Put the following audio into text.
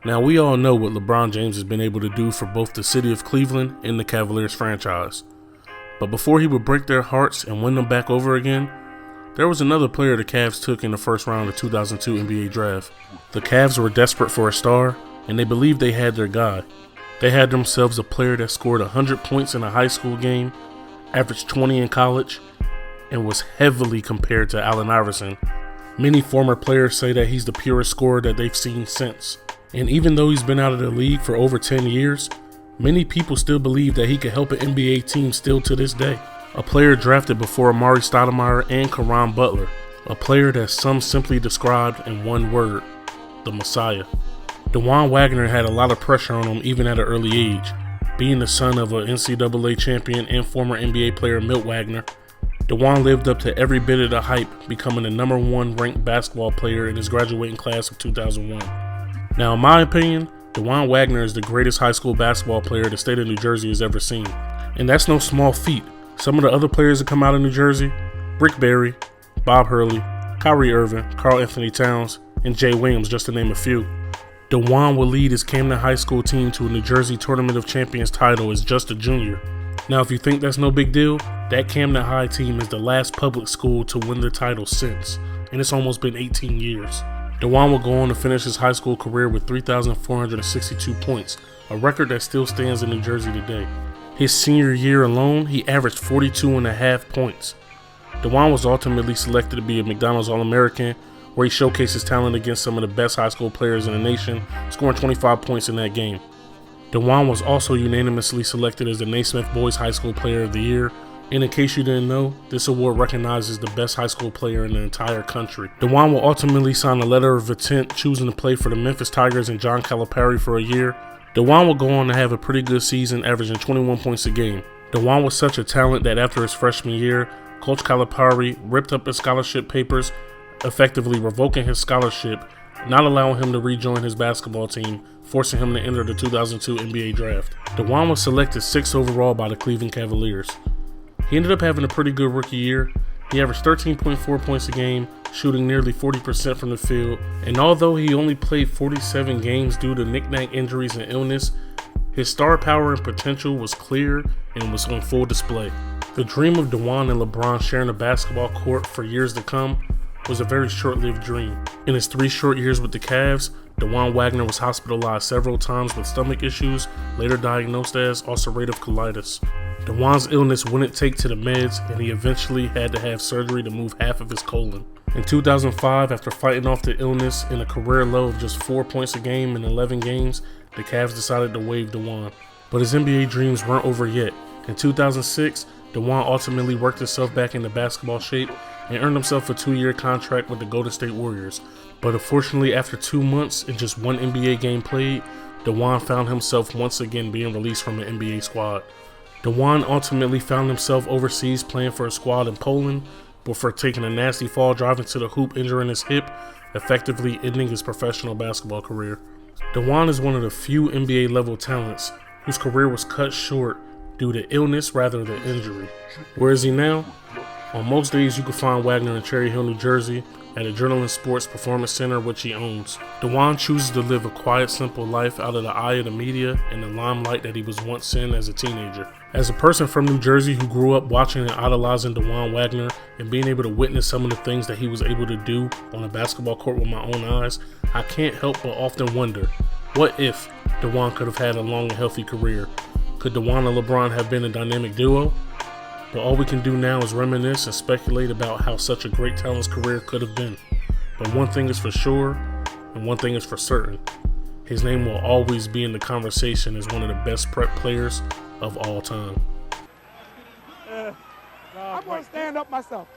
Now, we all know what LeBron James has been able to do for both the city of Cleveland and the Cavaliers franchise. But before he would break their hearts and win them back over again, there was another player the Cavs took in the first round of the 2002 NBA draft. The Cavs were desperate for a star, and they believed they had their guy. They had themselves a player that scored 100 points in a high school game, averaged 20 in college, and was heavily compared to Allen Iverson. Many former players say that he's the purest scorer that they've seen since. And even though he's been out of the league for over 10 years, many people still believe that he could help an NBA team still to this day. A player drafted before Amari Stoudemire and Caron Butler. A player that some simply described in one word: the Messiah. Milt Wagner had a lot of pressure on him even at an early age. Being the son of an NCAA champion and former NBA player Milt Wagner, DeJuan lived up to every bit of the hype, becoming the #1 ranked basketball player in his graduating class of 2001. Now, in my opinion, Milt Wagner is the greatest high school basketball player the state of New Jersey has ever seen. And that's no small feat. Some of the other players that come out of New Jersey: Rick Barry, Bob Hurley, Kyrie Irving, Karl Anthony Towns, and Jay Williams, just to name a few. DeJuan will lead his Camden High School team to a New Jersey Tournament of Champions title as just a junior. Now, if you think that's no big deal, that Camden High team is the last public school to win the title since, and it's almost been 18 years. DeJuan will go on to finish his high school career with 3,462 points, a record that still stands in New Jersey today. His senior year alone, he averaged 42.5 points. DeJuan was ultimately selected to be a McDonald's All-American, where he showcased his talent against some of the best high school players in the nation, scoring 25 points in that game. DeJuan was also unanimously selected as the Naismith Boys High School Player of the Year. And in case you didn't know, this award recognizes the best high school player in the entire country. DeJuan will ultimately sign a letter of intent, choosing to play for the Memphis Tigers and John Calipari for a year. DeJuan will go on to have a pretty good season, averaging 21 points a game. DeJuan was such a talent that after his freshman year, Coach Calipari ripped up his scholarship papers, effectively revoking his scholarship, not allowing him to rejoin his basketball team, forcing him to enter the 2002 NBA draft. DeJuan was selected 6th overall by the Cleveland Cavaliers. He ended up having a pretty good rookie year. He averaged 13.4 points a game, shooting nearly 40% from the field, and although he only played 47 games due to knick-knack injuries and illness, his star power and potential was clear and was on full display. The dream of DeJuan and LeBron sharing a basketball court for years to come was a very short-lived dream. In his 3 short years with the Cavs, Milt Wagner was hospitalized several times with stomach issues, later diagnosed as ulcerative colitis. DeJuan's illness wouldn't take to the meds, and he eventually had to have surgery to move half of his colon. In 2005, after fighting off the illness in a career low of just 4 points a game in 11 games, the Cavs decided to waive DeJuan. But his NBA dreams weren't over yet. In 2006, DeJuan ultimately worked himself back into basketball shape and earned himself a 2-year contract with the Golden State Warriors. But unfortunately, after 2 months and just 1 NBA game played, DeJuan found himself once again being released from the NBA squad. DeJuan ultimately found himself overseas playing for a squad in Poland before taking a nasty fall driving to the hoop, injuring his hip, effectively ending his professional basketball career. DeJuan is one of the few NBA-level talents whose career was cut short due to illness rather than injury. Where is he now? On most days, you can find Wagner in Cherry Hill, New Jersey, at Adrenaline Sports Performance Center, which he owns. DeJuan chooses to live a quiet, simple life out of the eye of the media and the limelight that he was once in as a teenager. As a person from New Jersey who grew up watching and idolizing Milt Wagner and being able to witness some of the things that he was able to do on a basketball court with my own eyes, I can't help but often wonder, what if DeJuan could have had a long and healthy career? Could DeJuan and LeBron have been a dynamic duo? But all we can do now is reminisce and speculate about how such a great talent's career could have been. But one thing is for sure, and one thing is for certain. His name will always be in the conversation as one of the best prep players of all time. I'm going to stand up myself.